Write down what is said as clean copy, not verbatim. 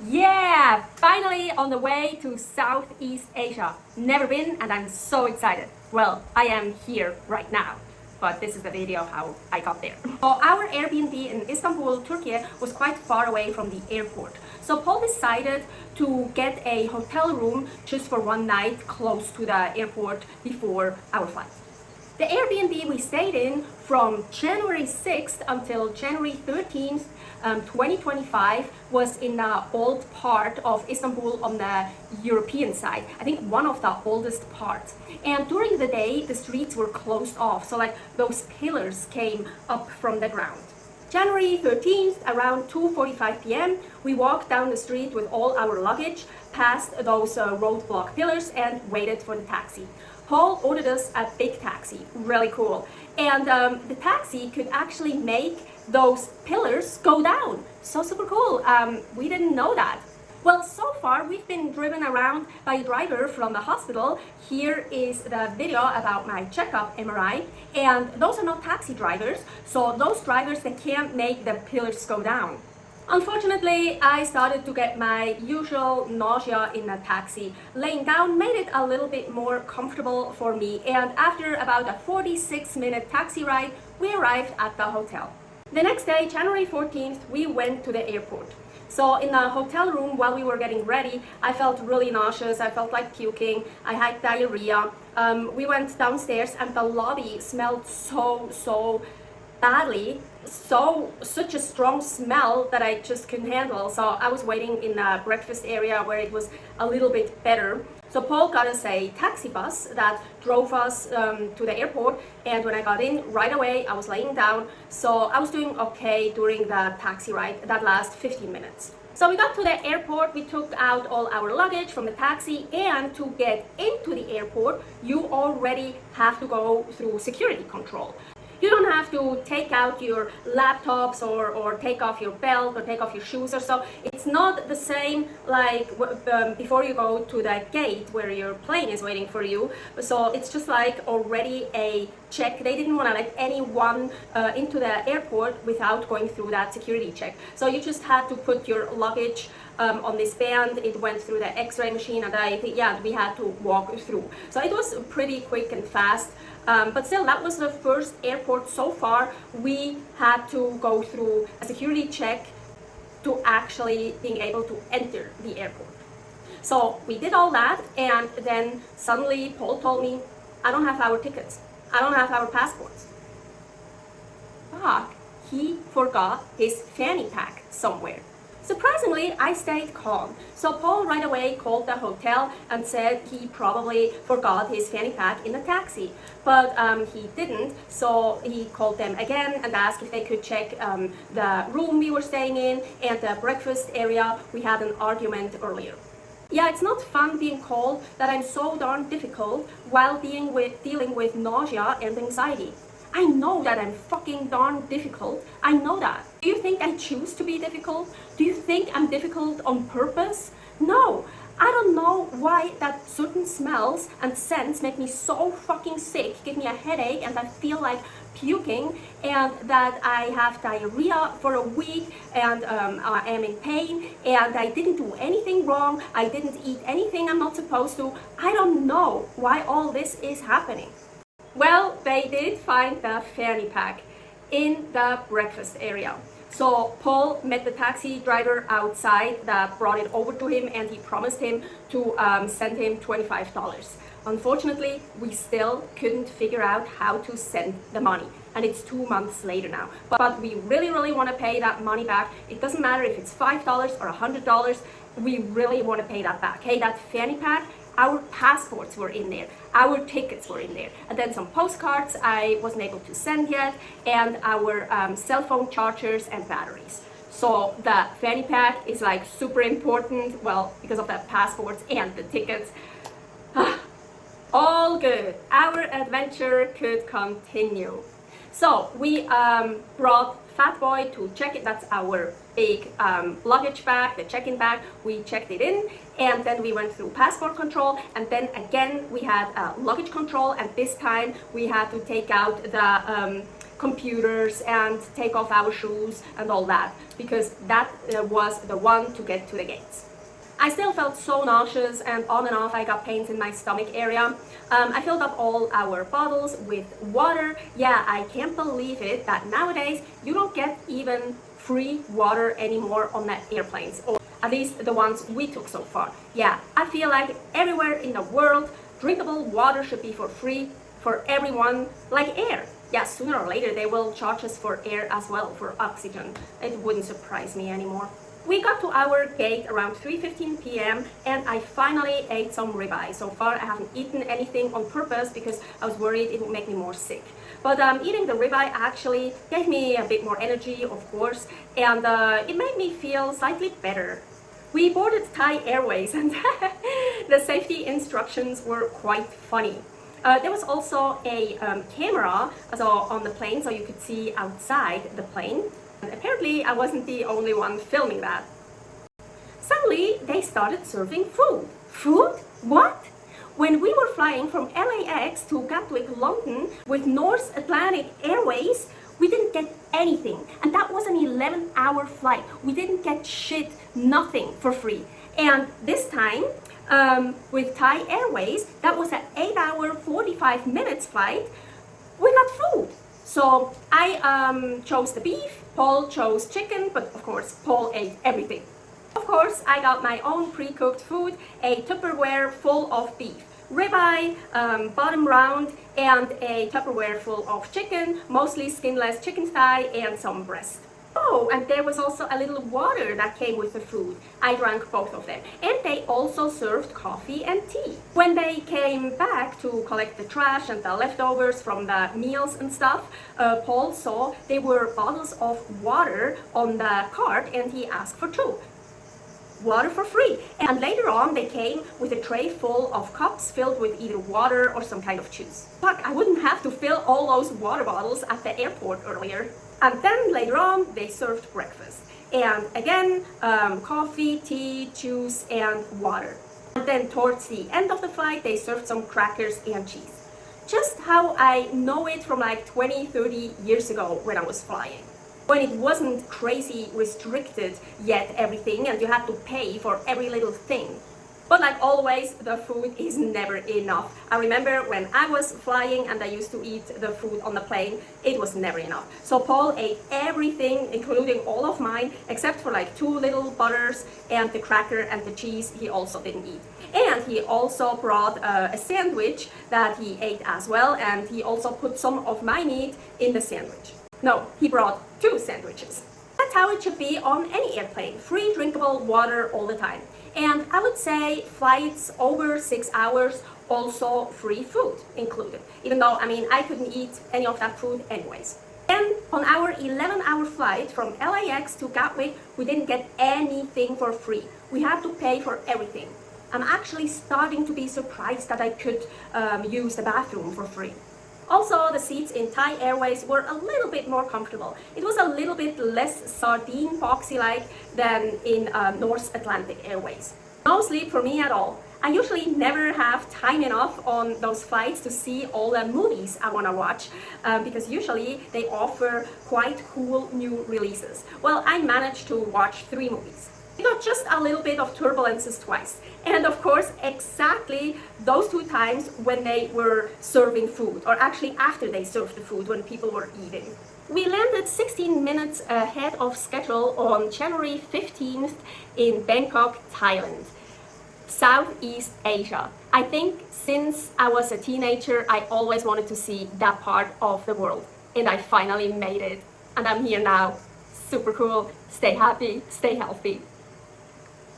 Yeah, finally on the way to Southeast Asia. Never been and I'm so excited. Well, I am here right now, but this is the video how I got there. So our Airbnb in Istanbul, Turkey was quite far away from the airport. So Paul decided to get a hotel room just for one night close to the airport before our flight. The Airbnb we stayed in from January 6th until January 13th, 2025 was in the old part of Istanbul on the European side. I think one of the oldest parts. And during the day, the streets were closed off. So like those pillars came up from the ground. January 13th, around 2:45 p.m., we walked down the street with all our luggage, past those roadblock pillars and waited for the taxi. Paul ordered us a big taxi, really cool. And the taxi could actually make those pillars go down. So super cool. We didn't know that. Well, so far we've been driven around by a driver from the hospital. Here is the video about my checkup MRI. And those are not taxi drivers. So those drivers, they can't make the pillars go down. Unfortunately, I started to get my usual nausea in the taxi. Laying down made it a little bit more comfortable for me, and after about a 46-minute taxi ride, we arrived at the hotel. The next day, January 14th, we went to the airport. So in the hotel room, while we were getting ready, I felt really nauseous, I felt like puking, I had diarrhea. We went downstairs and the lobby smelled so badly, such a strong smell that I just couldn't handle. So I was waiting in the breakfast area where it was a little bit better. So Paul got us a taxi bus that drove us to the airport, and when I got in right away I was laying down, so I was doing okay during the taxi ride that lasted 15 minutes. So we got to the airport, we took out all our luggage from the taxi, and to get into the airport you already have to go through security control. You don't have to take out your laptops or take off your belt or take off your shoes or so. It's not the same like before you go to the gate where your plane is waiting for you. So it's just like already a check. They didn't want to let anyone into the airport without going through that security check. So you just had to put your luggage on this band. It went through the x-ray machine, and we had to walk through. So it was pretty quick and fast. But still, that was the first airport so far we had to go through a security check to actually being able to enter the airport. So we did all that, and then suddenly Paul told me, I don't have our tickets. I don't have our passports. Fuck, he forgot his fanny pack somewhere. Surprisingly, I stayed calm. So Paul right away called the hotel and said he probably forgot his fanny pack in the taxi. But he didn't, so he called them again and asked if they could check the room we were staying in and the breakfast area. We had an argument earlier. Yeah, it's not fun being called that I'm so darn difficult while dealing with nausea and anxiety. I know that I'm fucking darn difficult. I know that. Do you think I choose to be difficult? Do you think I'm difficult on purpose? No. I don't know why that certain smells and scents make me so fucking sick, give me a headache, and I feel like puking, and that I have diarrhea for a week, and I am in pain, and I didn't do anything wrong. I didn't eat anything I'm not supposed to. I don't know why all this is happening. Well, they did find the fanny pack in the breakfast area. So Paul met the taxi driver outside that brought it over to him, and he promised him to send him $25. Unfortunately, we still couldn't figure out how to send the money, and it's 2 months later now. But we really want to pay that money back. It doesn't matter if it's $5 or $100, we really want to pay that back. Hey, that fanny pack, our passports were in there, our tickets were in there, and then some postcards I wasn't able to send yet, and our cell phone chargers and batteries. So the fanny pack is like super important, well, because of the passports and the tickets. All good. Our adventure could continue. So we brought Fat Boy to check it. That's our big luggage bag, the check-in bag. We checked it in, and then we went through passport control, and then again we had luggage control, and this time we had to take out the computers and take off our shoes and all that, because that was the one to get to the gates. I still felt so nauseous, and on and off I got pains in my stomach area. I filled up all our bottles with water. Yeah, I can't believe it that nowadays you don't get even free water anymore on the airplanes, or at least the ones we took so far. Yeah, I feel like everywhere in the world, drinkable water should be for free for everyone, like air. Yeah, sooner or later they will charge us for air as well, for oxygen. It wouldn't surprise me anymore. We got to our gate around 3:15 p.m. and I finally ate some ribeye. So far I haven't eaten anything on purpose because I was worried it would make me more sick. But eating the ribeye actually gave me a bit more energy, of course, and it made me feel slightly better. We boarded Thai Airways and the safety instructions were quite funny. There was also a camera on the plane, so you could see outside the plane. And apparently I wasn't the only one filming that. Suddenly they started serving food. Food? What? When we were flying from LAX to Gatwick, London with North Atlantic Airways, we didn't get anything. And that was an 11-hour flight. We didn't get shit, nothing for free. And this time, with Thai Airways, that was an 8-hour, 45 minutes flight, we got food. So I chose the beef, Paul chose chicken, but of course Paul ate everything. Of course I got my own pre-cooked food, a Tupperware full of beef, ribeye, bottom round, and a Tupperware full of chicken, mostly skinless chicken thigh and some breast. Oh, and there was also a little water that came with the food. I drank both of them. And they also served coffee and tea. When they came back to collect the trash and the leftovers from the meals and stuff, Paul saw there were bottles of water on the cart and he asked for 2. Water for free. And later on they came with a tray full of cups filled with either water or some kind of juice. Fuck, I wouldn't have to fill all those water bottles at the airport earlier. And then later on they served breakfast. And again, coffee, tea, juice, and water. And then towards the end of the flight they served some crackers and cheese. Just how I know it from like 20-30 years ago when I was flying. When it wasn't crazy restricted yet everything and you had to pay for every little thing. But like always, the food is never enough. I remember when I was flying and I used to eat the food on the plane, it was never enough. So Paul ate everything, including all of mine, except for like 2 little butters and the cracker and the cheese he also didn't eat. And he also brought a sandwich that he ate as well, and he also put some of my meat in the sandwich. No, he brought 2 sandwiches. That's how it should be on any airplane. Free drinkable water all the time. And I would say flights over 6 hours, also free food included. Even though, I couldn't eat any of that food anyways. And on our 11-hour flight from LAX to Gatwick, we didn't get anything for free. We had to pay for everything. I'm actually starting to be surprised that I could use the bathroom for free. Also, the seats in Thai Airways were a little bit more comfortable. It was a little bit less sardine boxy-like than in North Atlantic Airways. No sleep for me at all. I usually never have time enough on those flights to see all the movies I want to watch because usually they offer quite cool new releases. Well, I managed to watch 3 movies. We got just a little bit of turbulences twice. And of course, exactly those 2 times when they were serving food, or actually after they served the food when people were eating. We landed 16 minutes ahead of schedule on January 15th in Bangkok, Thailand, Southeast Asia. I think since I was a teenager, I always wanted to see that part of the world. And I finally made it. And I'm here now. Super cool. Stay happy, stay healthy.